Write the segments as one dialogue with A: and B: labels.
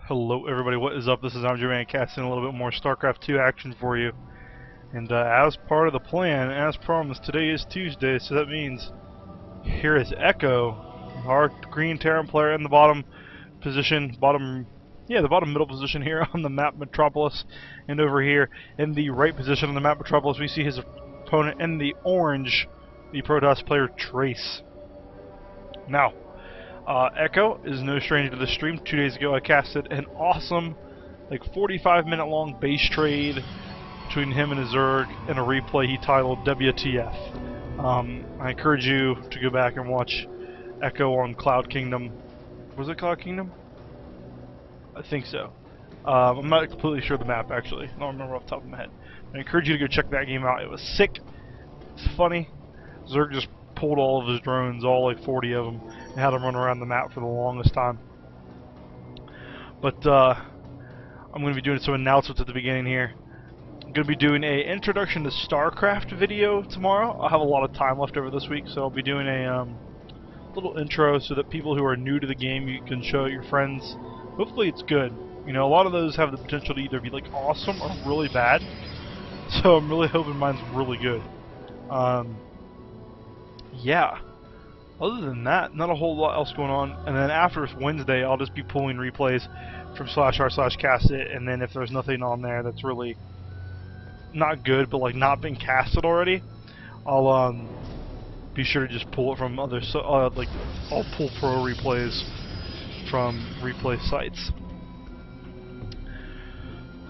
A: Hello everybody, what is up? This is Man casting a little bit more Starcraft 2 action for you. And as part of the plan, as promised, today is Tuesday, so that means here is Echo, our green Terran player in the bottom position, the bottom middle position here on the map Metropolis. And over here in the right position on the map Metropolis, we see his opponent in the orange, the Protoss player Trace. Now, Echo is no stranger to the stream. 2 days ago I casted an awesome, like 45-minute long base trade between him and his Zerg in a replay he titled WTF. I encourage you to go back and watch Echo on Cloud Kingdom. Was it Cloud Kingdom? I think so. I'm not completely sure of the map actually. I don't remember off the top of my head. I encourage you to go check that game out. It was sick. It's funny. Zerg just pulled all of his drones, all like 40 of them, and had them run around the map for the longest time. But I'm going to be doing some announcements at the beginning here. I'm going to be doing an introduction to Starcraft video tomorrow. I'll have a lot of time left over this week, so I'll be doing a little intro so that people who are new to the game, you can show your friends. Hopefully it's good. You know, a lot of those have the potential to either be like awesome or really bad. So I'm really hoping mine's really good. Yeah. Other than that, not a whole lot else going on. And then after Wednesday, I'll just be pulling replays from /r/castit, and then if there's nothing on there that's really not good, but like not been casted already, I'll be sure to just pull it from other like I'll pull pro replays from replay sites.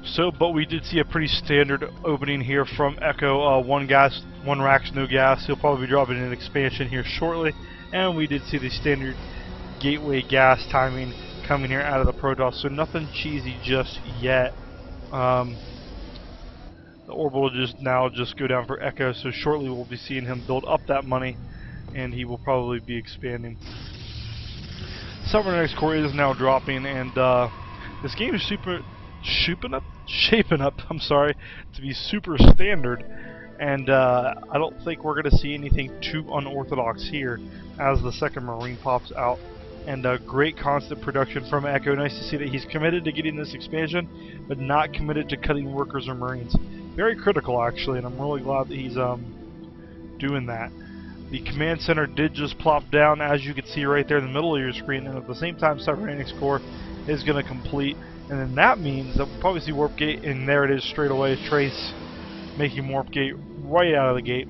A: So, but we did see a pretty standard opening here from Echo. One gas, one racks, no gas. He'll probably be dropping an expansion here shortly. And we did see the standard gateway gas timing coming here out of the Protoss. So nothing cheesy just yet. The orbital will just go down for Echo. So shortly we'll be seeing him build up that money, and he will probably be expanding. Cybernetics core is now dropping, and this game is shaping up, I'm sorry, to be super standard, and I don't think we're going to see anything too unorthodox here as the second Marine pops out. And great constant production from Echo. Nice to see that he's committed to getting this expansion, but not committed to cutting workers or Marines. Very critical, actually, and I'm really glad that he's doing that. The command center did just plop down, as you can see right there in the middle of your screen, and at the same time Cybernetics core is going to complete. And then that means that we'll probably see Warp Gate, and there it is straight away. Trace making Warp Gate right out of the gate.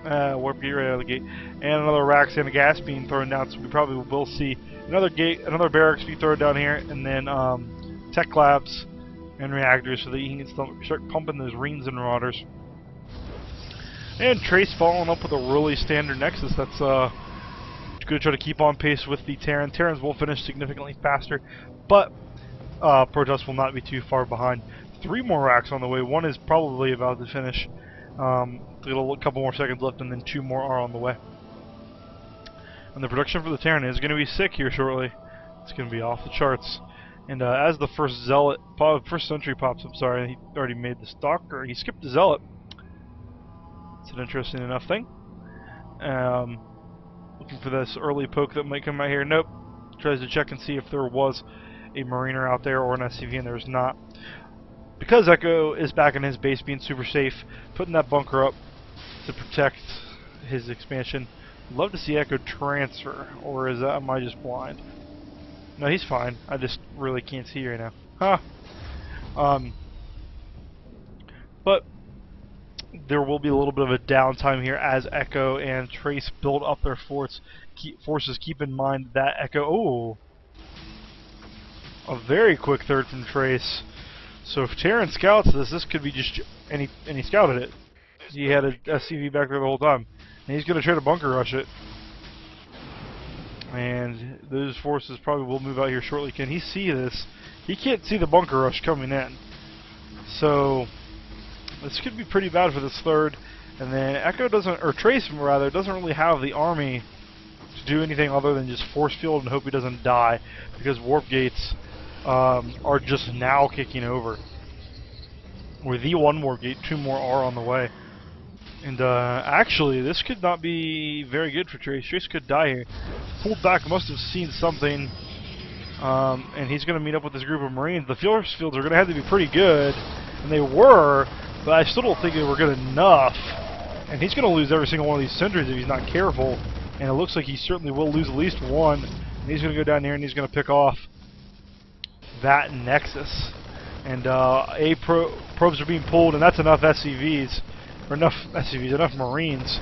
A: Warp Gate right out of the gate. And another racks and a gas being thrown down, so we probably will see another gate, another barracks be thrown down here, and then tech labs and reactors so that you can start pumping those Reens and Marauders. And Trace following up with a really standard Nexus that's going to try to keep on pace with the Terran. Terrans will finish significantly faster, but Protoss will not be too far behind. 3 more racks on the way. One is probably about to finish. A couple more seconds left, and then 2 more are on the way. And the production for the Terran is going to be sick here shortly. It's going to be off the charts. And as the first sentry pops, I'm sorry, he already made the Stalker. He skipped the Zealot. It's an interesting enough thing. Looking for this early poke that might come out here. Nope. Tries to check and see if there was a Mariner out there or an SCV, and there's not. Because Echo is back in his base being super safe, putting that bunker up to protect his expansion. Love to see Echo transfer, or am I just blind? No, he's fine. I just really can't see right now. Huh. But there will be a little bit of a downtime here as Echo and Trace build up their forces. Keep in mind that Echo... a very quick third from Trace. So if Terran scouts this could be just... And he scouted it. He had a SCV back there the whole time. And he's going to try to bunker rush it. And those forces probably will move out here shortly. Can he see this? He can't see the bunker rush coming in. So this could be pretty bad for this third. And then Echo doesn't... Or Trace, rather, doesn't really have the army to do anything other than just force field and hope he doesn't die. Because warp gates... are just now kicking over. With the 1 warp gate, 2 more are on the way. And actually, this could not be very good for Trace. Trace could die here. Pulled back, must have seen something. and he's going to meet up with this group of Marines. The force fields are going to have to be pretty good, and they were, but I still don't think they were good enough. And he's going to lose every single one of these sentries if he's not careful, and it looks like he certainly will lose at least one. And he's going to go down here and he's going to pick off that Nexus. And probes are being pulled, and that's enough SCVs, or enough Marines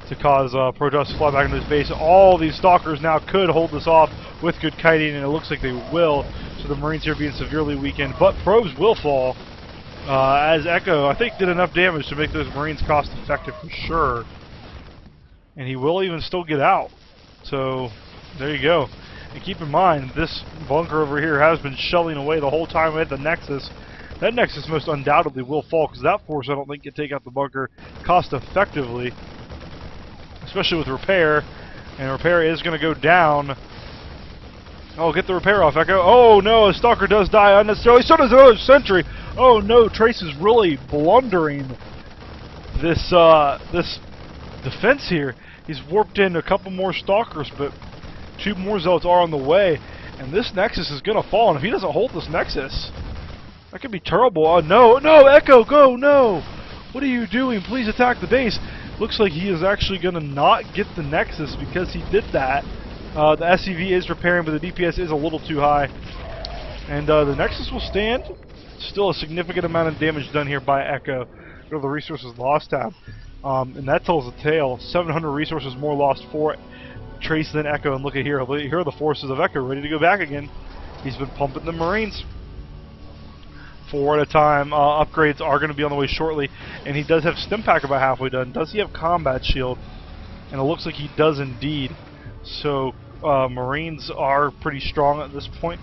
A: to cause Protoss to fly back into his base. All these Stalkers now could hold this off with good kiting, and it looks like they will. So the Marines here being severely weakened, but probes will fall. As Echo, I think, did enough damage to make those Marines cost effective for sure. And he will even still get out. So there you go. And keep in mind, this bunker over here has been shelling away the whole time at the Nexus. That Nexus most undoubtedly will fall, because that force I don't think can take out the bunker cost effectively, especially with repair. And repair is going to go down. Oh, get the repair off, Echo. Oh no, a Stalker does die unnecessarily. So does another sentry. Oh no, Trace is really blundering this this defense here. He's warped in a couple more Stalkers, but 2 more Zealots are on the way. And this Nexus is going to fall, and if he doesn't hold this Nexus, that could be terrible. Oh no, no, Echo, go, no! What are you doing? Please attack the base. Looks like he is actually going to not get the Nexus because he did that. The SCV is repairing, but the DPS is a little too high. And the Nexus will stand. Still a significant amount of damage done here by Echo. Go to the resources lost tab. And that tells a tale. 700 resources more lost for Trace than Echo. And look at here. Here are the forces of Echo ready to go back again. He's been pumping the Marines 4 at a time. Upgrades are going to be on the way shortly. And he does have Stim Pack about halfway done. Does he have Combat Shield? And it looks like he does indeed. So Marines are pretty strong at this point.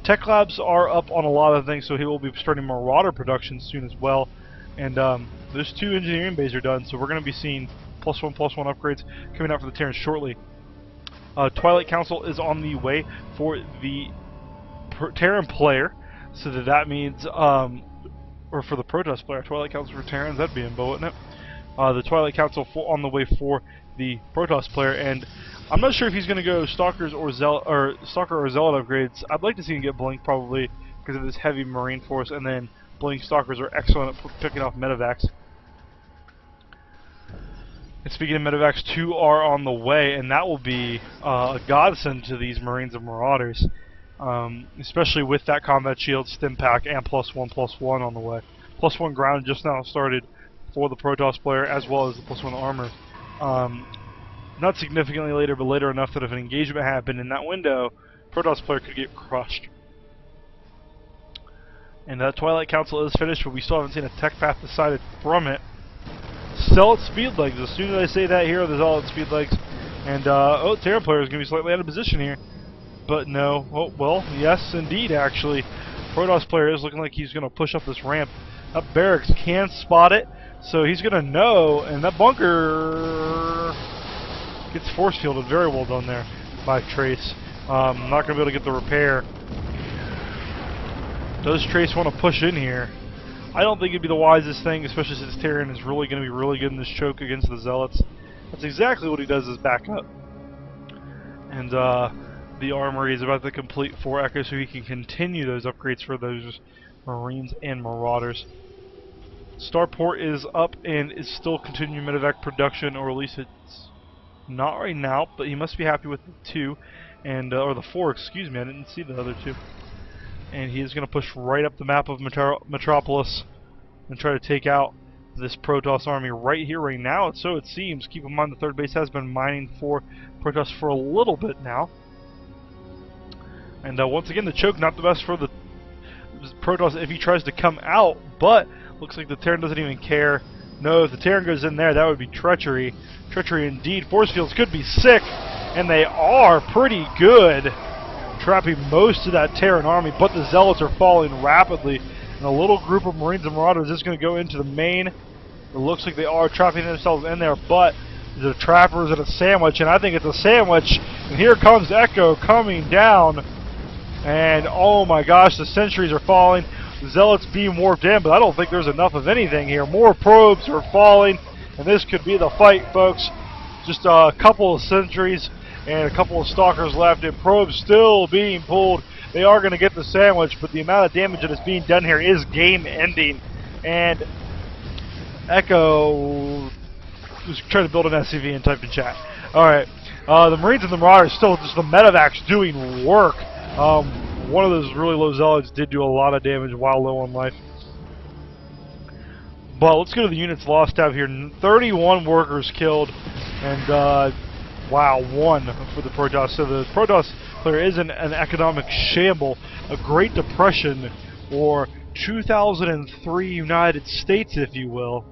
A: Tech Labs are up on a lot of things, so he will be starting Marauder production soon as well. And those 2 engineering bays are done, so we're going to be seeing +1/+1 upgrades coming out for the Terrans shortly. Twilight Council is on the way for the Terran player, so that means, or for the Protoss player. Twilight Council for Terrans, that'd be in bow, wouldn't it? The Twilight Council on the way for the Protoss player, and I'm not sure if he's going to go Stalkers or Stalker or Zealot upgrades. I'd like to see him get Blink probably because of this heavy Marine force, and then Blink Stalkers are excellent at picking off medevacs. And speaking of medevacs, 2 are on the way, and that will be a godsend to these Marines and Marauders, especially with that Combat Shield, Stim Pack, and +1/+1 on the way. +1 ground just now started for the Protoss player, as well as the +1 armor. Not significantly later, but later enough that if an engagement happened in that window, Protoss player could get crushed. And that Twilight Council is finished, but we still haven't seen a tech path decided from it. Zealot speed legs. As soon as I say that, here are the Zealot speed legs. And, oh, Terran player is going to be slightly out of position here. But no. Oh, well, yes, indeed, actually. Protoss player is looking like he's going to push up this ramp. That barracks can spot it, so he's going to know, and that bunker gets force fielded. Very well done there by Trace. Not going to be able to get the repair. Does Trace want to push in here? I don't think it'd be the wisest thing, especially since Terran is really going to be really good in this choke against the Zealots. That's exactly what he does, is back up. And the armory is about to complete for Echo, so he can continue those upgrades for those Marines and Marauders. Starport is up and is still continuing medevac production, or at least it's not right now, but he must be happy with the 2, and or the 4, excuse me, I didn't see the other 2. And he is going to push right up the map of Metropolis and try to take out this Protoss army right here, right now. So it seems. Keep in mind the 3rd base has been mining for Protoss for a little bit now. And once again, the choke not the best for the Protoss if he tries to come out, but looks like the Terran doesn't even care. No, if the Terran goes in there, that would be treachery. Treachery indeed. Force fields could be sick, and they are pretty good, trapping most of that Terran army, but the Zealots are falling rapidly. And a little group of Marines and Marauders is going to go into the main. It looks like they are trapping themselves in there, but is it a trap or is it a sandwich? And I think it's a sandwich. And here comes Echo coming down. And oh my gosh, the sentries are falling. The Zealots being warped in, but I don't think there's enough of anything here. More probes are falling, and this could be the fight, folks. Just a couple of sentries, and a couple of stalkers left, and probes still being pulled. They are going to get the sandwich, but the amount of damage that is being done here is game-ending. And Echo was trying to build an SCV and typed in chat. Alright, the Marines and the Marauders still just the medevacs doing work. One of those really low zealots did do a lot of damage while low on life. But let's go to the units lost tab here. 31 workers killed, and wow, 1 for the Protoss. So the Protoss player is in an economic shamble, a Great Depression, or 2003 United States, if you will,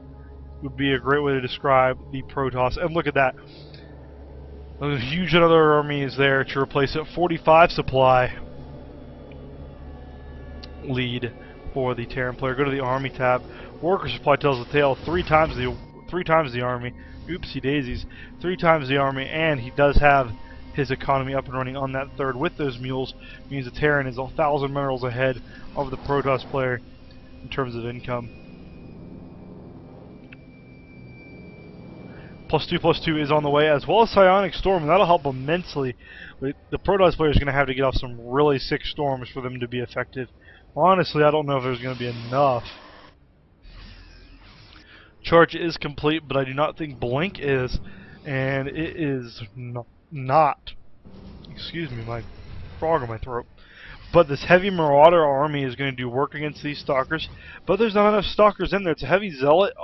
A: would be a great way to describe the Protoss. And look at that. A huge another army is there to replace it. 45 supply lead for the Terran player. Go to the army tab. Worker supply tells the tale. Three times the army. Oopsie daisies. 3 times the army, and he does have his economy up and running on that third with those mules. Means the Terran is 1,000 minerals ahead of the Protoss player in terms of income. +2/+2 is on the way, as well as Psionic Storm, and that'll help immensely. But the Protoss player is going to have to get off some really sick storms for them to be effective. Honestly, I don't know if there's going to be enough. Charge is complete, but I do not think Blink is, and it is not. Excuse me, my frog in my throat. But this heavy Marauder army is going to do work against these Stalkers, but there's not enough Stalkers in there. It's a heavy Zealot,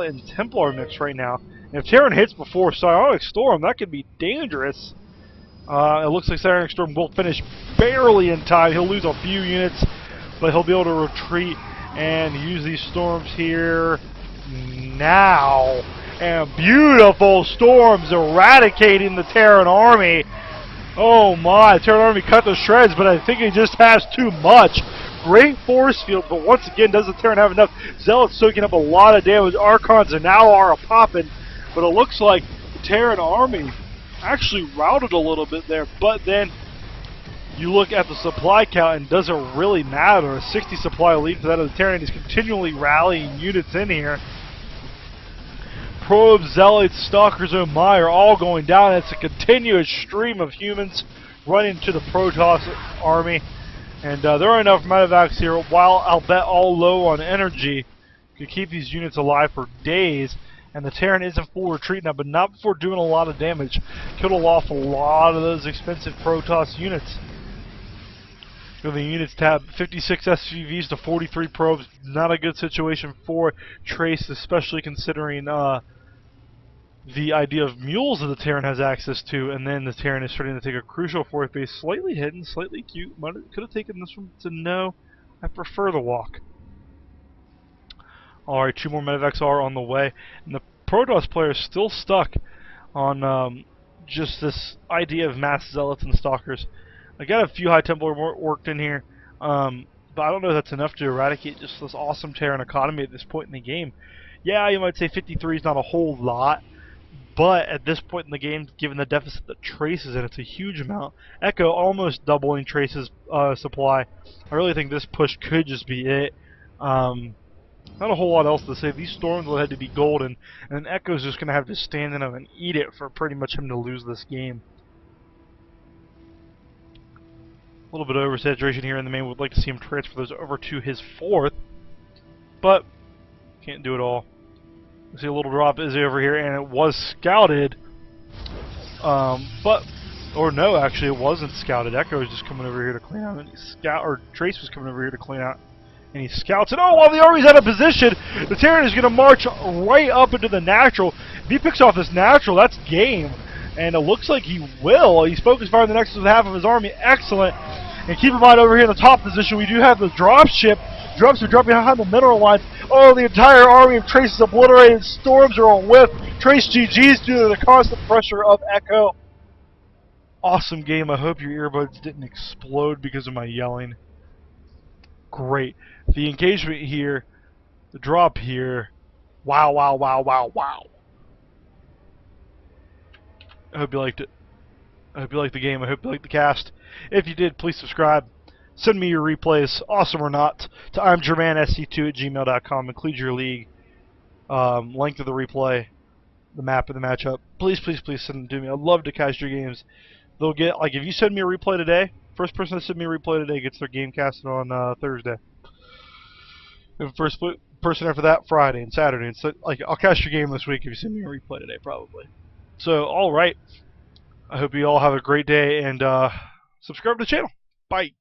A: and Templar mix right now. And if Terran hits before Psionic Storm, that could be dangerous. It looks like Psionic Storm will finish barely in time. He'll lose a few units, but he'll be able to retreat and use these storms here now. And beautiful storms eradicating the Terran army. Oh my, the Terran army cut to shreds, but I think he just has too much. Great force field, but once again, does the Terran have enough? Zealots soaking up a lot of damage. Archons and now are popping, but it looks like the Terran army actually routed a little bit there, but then you look at the supply count and does it really matter? A 60 supply lead for that of the Terran is continually rallying units in here. Probes, Zealots, Stalkers, oh my, are all going down. It's a continuous stream of humans running to the Protoss army. And there are enough medevacs here, while I'll bet all low on energy, to keep these units alive for days. And the Terran is in full retreat now, but not before doing a lot of damage. Killed off a lot of those expensive Protoss units. Go to the units tab. 56 SCVs to 43 probes. Not a good situation for Trace, especially considering the idea of mules that the Terran has access to, and then the Terran is starting to take a crucial fourth base. Slightly hidden, slightly cute. Could have taken this one to no. I prefer the walk. Alright, 2 more medevacs are on the way. And the Protoss player is still stuck on just this idea of mass Zealots and Stalkers. I got a few High Templar worked in here, but I don't know if that's enough to eradicate just this awesome Terran economy at this point in the game. Yeah, you might say 53 is not a whole lot, but at this point in the game, given the deficit that Trace is in, it's a huge amount. Echo almost doubling Trace's supply. I really think this push could just be it. Not a whole lot else to say. These storms will have to be golden, and Echo's just going to have to stand in them and eat it for pretty much him to lose this game. A little bit of oversaturation here in the main. Would like to see him transfer those over to his 4th, but can't do it all. You see a little drop is over here, and it was scouted, or no, actually it wasn't scouted. Echo was just coming over here to clean out, and Trace was coming over here to clean out, and he scouts it. Oh, while the army's out of position, the Terran is going to march right up into the natural. If he picks off this natural, that's game. And it looks like he will. He's focused fire the next half of his army. Excellent. And keep in mind over here in the top position, we do have the drop ship. Drops are dropping behind the mineral lines. Oh, the entire army of Trace is obliterated. Storms are on whiff. Trace GG's due to the constant pressure of Echo. Awesome game. I hope your earbuds didn't explode because of my yelling. Great. The engagement here, the drop here. Wow, wow, wow, wow, wow. I hope you liked it. I hope you liked the game. I hope you liked the cast. If you did, please subscribe. Send me your replays, awesome or not, to imgermansc2@gmail.com. Include your league, length of the replay, the map and the matchup, please, please, please send them to me. I'd love to cast your games. They'll get, like, if you send me a replay today, first person to send me a replay today gets their game casted on Thursday. And first person after that, Friday and Saturday. And so, like, I'll cast your game this week if you send me a replay today, probably. So, all right. I hope you all have a great day, and subscribe to the channel. Bye.